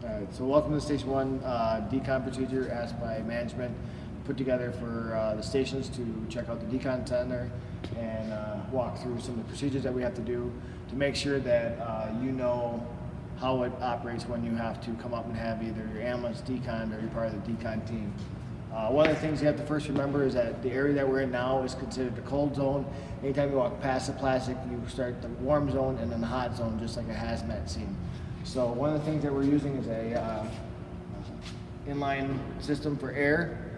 Alright, so welcome to Station 1 Decon procedure asked by management, put together for the stations to check out the Decon center and walk through some of the procedures that we have to do to make sure that you know how it operates when you have to come up and have either your ambulance decon or you're part of the decon team. One of the things you have to first remember is that the area that we're in now is considered the cold zone. Anytime you walk past the plastic, you start the warm zone and then the hot zone, just like a hazmat scene. So one of the things that we're using is a inline system for air.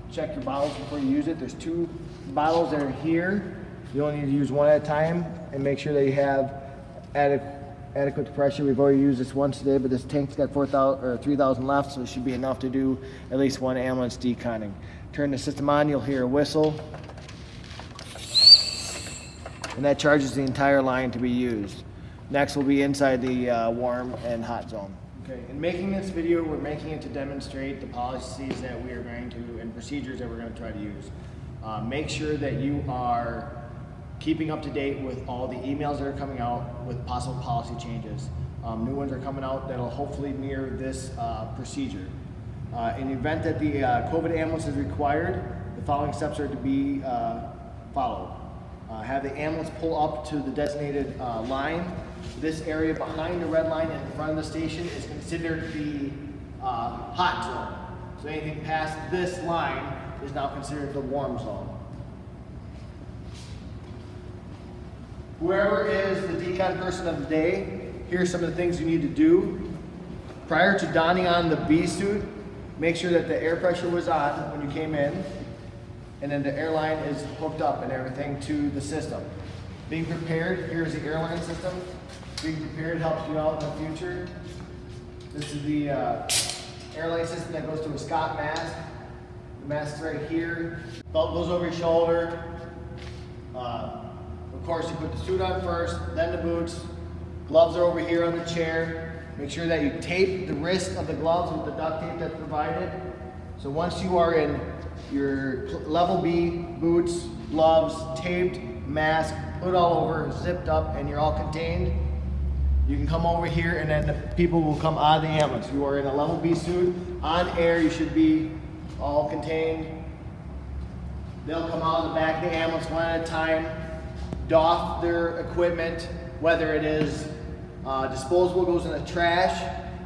Check your bottles before you use it. There's 2 bottles that are here. You only need to use one at a time and make sure that you have adequate pressure. We've already used this once today, but this tank's got 4,000 or 3,000 left, so it should be enough to do at least one ambulance deconning. Turn the system on, you'll hear a whistle, and that charges the entire line to be used. Next will be inside the warm and hot zone. Okay, in making this video, we're making it to demonstrate the policies that we are going to and procedures that we're going to try to use. Make sure that you are keeping up to date with all the emails that are coming out with possible policy changes. New ones are coming out that'll hopefully mirror this procedure. In the event that the COVID ambulance is required, the following steps are to be followed. Have the ambulance pull up to the designated line. This area behind the red line in front of the station is considered the hot zone. So anything past this line is now considered the warm zone. Whoever is the decon person of the day, here's some of the things you need to do. Prior to donning on the B suit, make sure that the air pressure was on when you came in, and then the airline is hooked up and everything to the system. Being prepared, here's the airline system. Being prepared helps you out in the future. This is the airline system that goes to a Scott mask. The mask's right here. Belt goes over your shoulder. Of course, you put the suit on first, then the boots. Gloves are over here on the chair. Make sure that you tape the wrist of the gloves with the duct tape that's provided. So once you are in your level B, boots, gloves, taped, mask, put all over, zipped up, and you're all contained, you can come over here and then the people will come out of the ambulance. You are in a level B suit, on air, you should be all contained. They'll come out of the back of the ambulance one at a time, doff their equipment, whether it is disposable goes in the trash.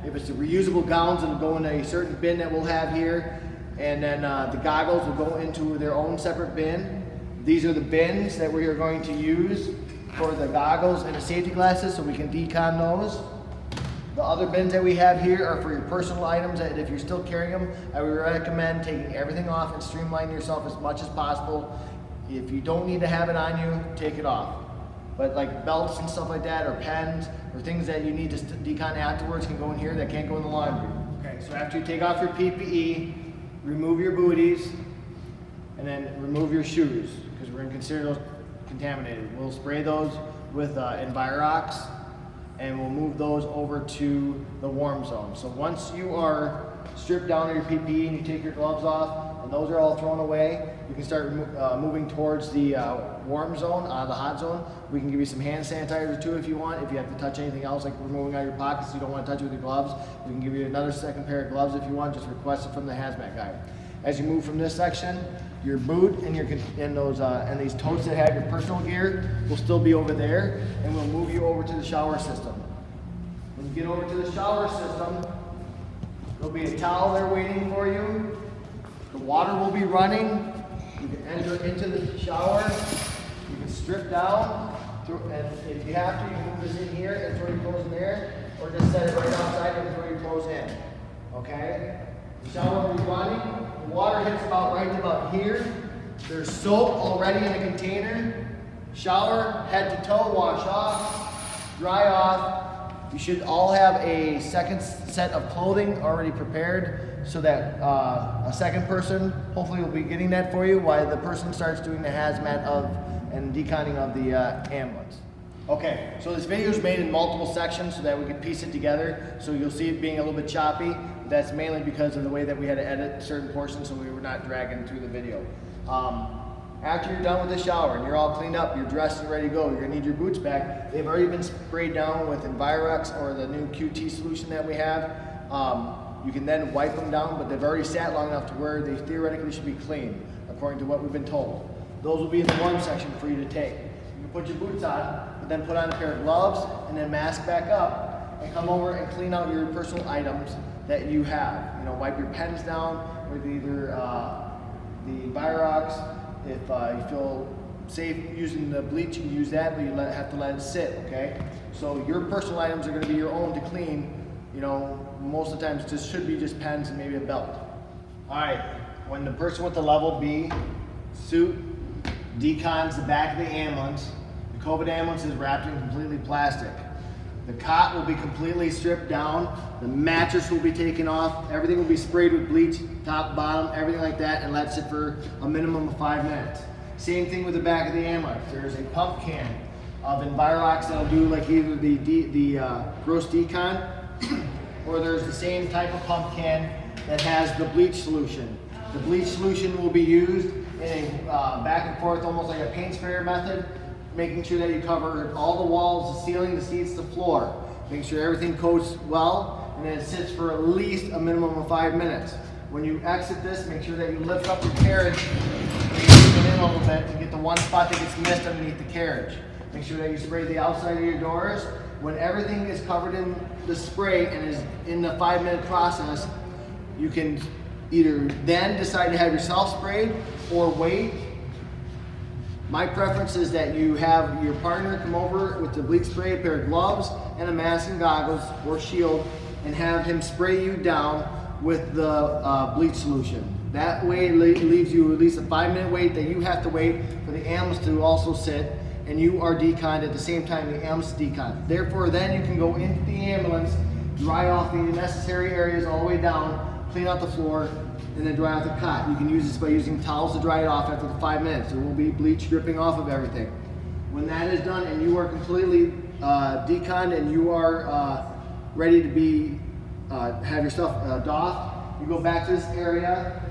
If it's the reusable gowns, it'll go in a certain bin that we'll have here. And then the goggles will go into their own separate bin. These are the bins that we are going to use for the goggles and the safety glasses, so we can decon those. The other bins that we have here are for your personal items that if you're still carrying them, I would recommend taking everything off and streamlining yourself as much as possible. If you don't need to have it on you, take it off. But like belts and stuff like that, or pens, or things that you need to decon afterwards can go in here that can't go in the laundry. Okay, so after you take off your PPE, remove your booties, and then remove your shoes, because we're going to consider those contaminated. We'll spray those with Envirox, and we'll move those over to the warm zone. So once you are stripped down of your PPE and you take your gloves off, and those are all thrown away, you can start moving towards the warm zone, the hot zone. We can give you some hand sanitizer too if you want. If you have to touch anything else, like removing out your pockets, you don't want to touch it with your gloves, we can give you another second pair of gloves if you want. Just request it from the hazmat guy. As you move from this section, your boot and and these totes that have your personal gear will still be over there, and we'll move you over to the shower system. When you get over to the shower system, there'll be a towel there waiting for you. The water will be running. You can enter into the shower. You can strip down, and if you have to, you can move this in here and throw your clothes in there, or just set it right outside and throw your clothes in. Okay? The shower will be running. The water hits about here. There's soap already in the container. Shower, head to toe, wash off, dry off. You should all have a second set of clothing already prepared so that a second person hopefully will be getting that for you while the person starts doing the hazmat and deconning of the ambulance. Okay, so this video is made in multiple sections so that we can piece it together. So you'll see it being a little bit choppy. That's mainly because of the way that we had to edit certain portions so we were not dragging through the video. After you're done with the shower and you're all cleaned up, you're dressed and ready to go, you're gonna need your boots back. They've already been sprayed down with Envirox or the new QT solution that we have. You can then wipe them down, but they've already sat long enough to where they theoretically should be clean, according to what we've been told. Those will be in the warm section for you to take. You can put your boots on, but then put on a pair of gloves and then mask back up and come over and clean out your personal items that you have. You know, wipe your pens down with either the Envirox. If you feel safe using the bleach, you can use that, but you have to let it sit, okay? So your personal items are gonna be your own to clean. You know, most of the times this should be just pens and maybe a belt. All right, when the person with the level B suit decons the back of the ambulance, the COVID ambulance is wrapped in completely plastic. The cot will be completely stripped down, the mattress will be taken off, everything will be sprayed with bleach, top, bottom, everything like that, and let it sit for a minimum of 5 minutes. Same thing with the back of the ambulance. There's a pump can of Envirox that'll do like either the gross decon, or there's the same type of pump can that has the bleach solution. The bleach solution will be used in a back and forth, almost like a paint sprayer method, making sure that you cover all the walls, the ceiling, the seats, the floor. Make sure everything coats well, and then it sits for at least a minimum of 5 minutes. When you exit this, make sure that you lift up your carriage, and you move it in a little bit to get the one spot that gets missed underneath the carriage. Make sure that you spray the outside of your doors. When everything is covered in the spray and is in the 5-minute process, you can either then decide to have yourself sprayed or wait. My preference is that you have your partner come over with the bleach spray, a pair of gloves, and a mask and goggles or shield, and have him spray you down with the bleach solution. That way it leaves you at least a 5-minute wait that you have to wait for the ambulance to also sit, and you are deconned at the same time the ambulance is deconned. Therefore, then you can go into the ambulance, dry off the necessary areas all the way down, clean out the floor, and then dry out the cot. You can use this by using towels to dry it off after the 5 minutes. There will be bleach dripping off of everything. When that is done and you are completely deconned and you are ready to be have your stuff doffed, you go back to this area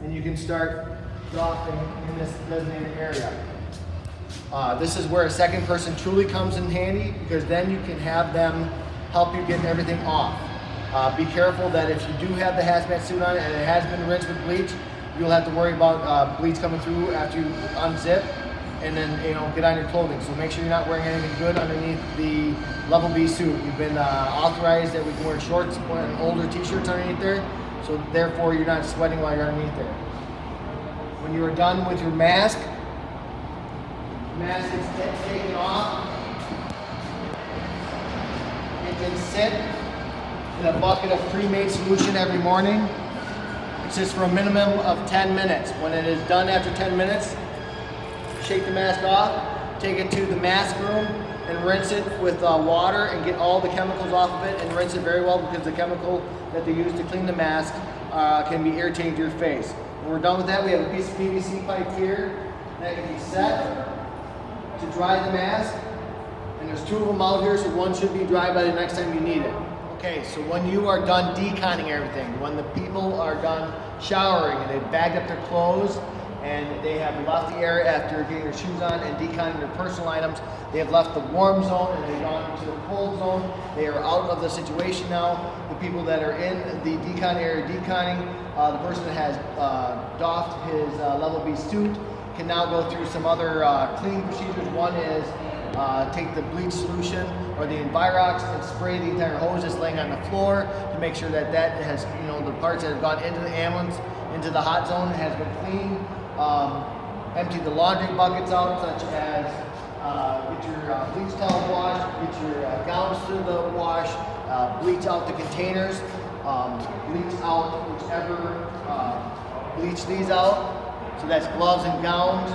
and you can start doffing in this designated area. This is where a second person truly comes in handy, because then you can have them help you get everything off. Be careful that if you do have the hazmat suit on and it has been rinsed with bleach, you'll have to worry about bleach coming through after you unzip and then get on your clothing. So make sure you're not wearing anything good underneath the level B suit. We've been authorized that we can wear shorts and older t-shirts underneath there, so therefore you're not sweating while you're underneath there. When you are done with your mask, the mask is taken off. It can sit in a bucket of pre-made solution every morning. It sits for a minimum of 10 minutes. When it is done after 10 minutes, shake the mask off, take it to the mask room, and rinse it with water and get all the chemicals off of it, and rinse it very well, because the chemical that they use to clean the mask can be irritating to your face. When we're done with that, we have a piece of PVC pipe here that can be set to dry the mask, and there's 2 of them out here, so one should be dry by the next time you need it. Okay, so when you are done deconning everything, when the people are done showering and they've bagged up their clothes and they have left the area after getting their shoes on and deconning their personal items, they have left the warm zone and they've gone to the cold zone. They are out of the situation now. The people that are in the decon area deconning, the person that has doffed his level B suit can now go through some other cleaning procedures. One is take the bleach solution or the Envirox and spray the entire hose that's laying on the floor to make sure that that has, the parts that have gone into the ambulance, into the hot zone, has been cleaned. Empty the laundry buckets out, such as get your bleach towel washed, get your gowns through the wash, bleach out the containers, bleach out whichever, bleach these out. So that's gloves and gowns.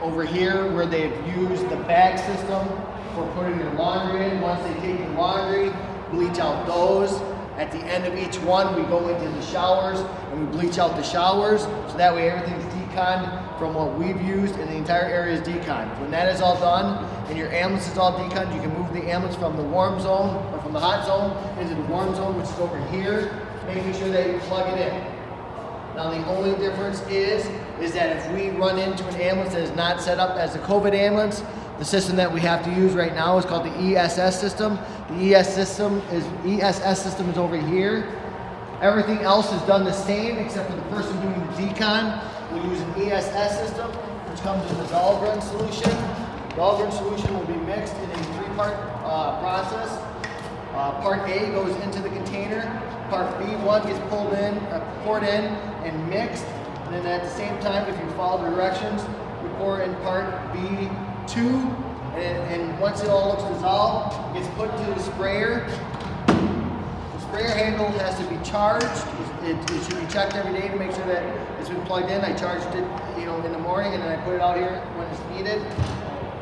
Over here, where they've used the bag system for putting their laundry in, once they take the laundry, bleach out those. At the end of each one, we go into the showers and we bleach out the showers, so that way everything's deconned from what we've used and the entire area is deconned. When that is all done and your ambulance is all deconned, you can move the ambulance from the warm zone or from the hot zone into the warm zone, which is over here, making sure that you plug it in. Now the only difference is that if we run into an ambulance that is not set up as a COVID ambulance, the system that we have to use right now is called the ESS system. The ESS system is over here. Everything else is done the same except for the person doing the decon will use an ESS system, which comes in this Dahlgren solution. The Dahlgren solution will be mixed in a three-part process. Part A goes into the container. Part B1 gets poured in and mixed. And then at the same time, if you follow the directions, we pour in part B2. And once it all looks dissolved, it gets put into the sprayer. The sprayer handle has to be charged. It should be checked every day to make sure that it's been plugged in. I charged it, in the morning, and then I put it out here when it's needed.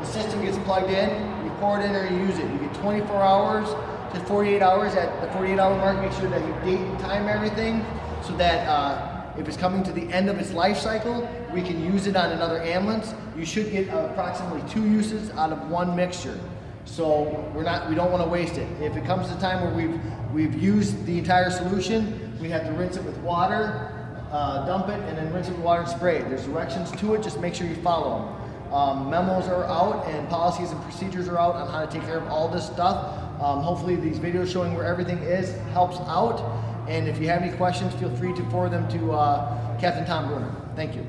The system gets plugged in. You pour it in or you use it. You get 24 hours to 48 hours. At the 48-hour mark, make sure that you date and time everything so that if it's coming to the end of its life cycle, we can use it on another ambulance. You should get approximately 2 uses out of 1 mixture. So we don't want to waste it. If it comes to the time where we've used the entire solution, we have to rinse it with water, dump it, and then rinse it with water and spray it. There's directions to it, just make sure you follow them. Memos are out and policies and procedures are out on how to take care of all this stuff. Hopefully these videos showing where everything is helps out. And if you have any questions, feel free to forward them to Captain Tom Bruner. Thank you.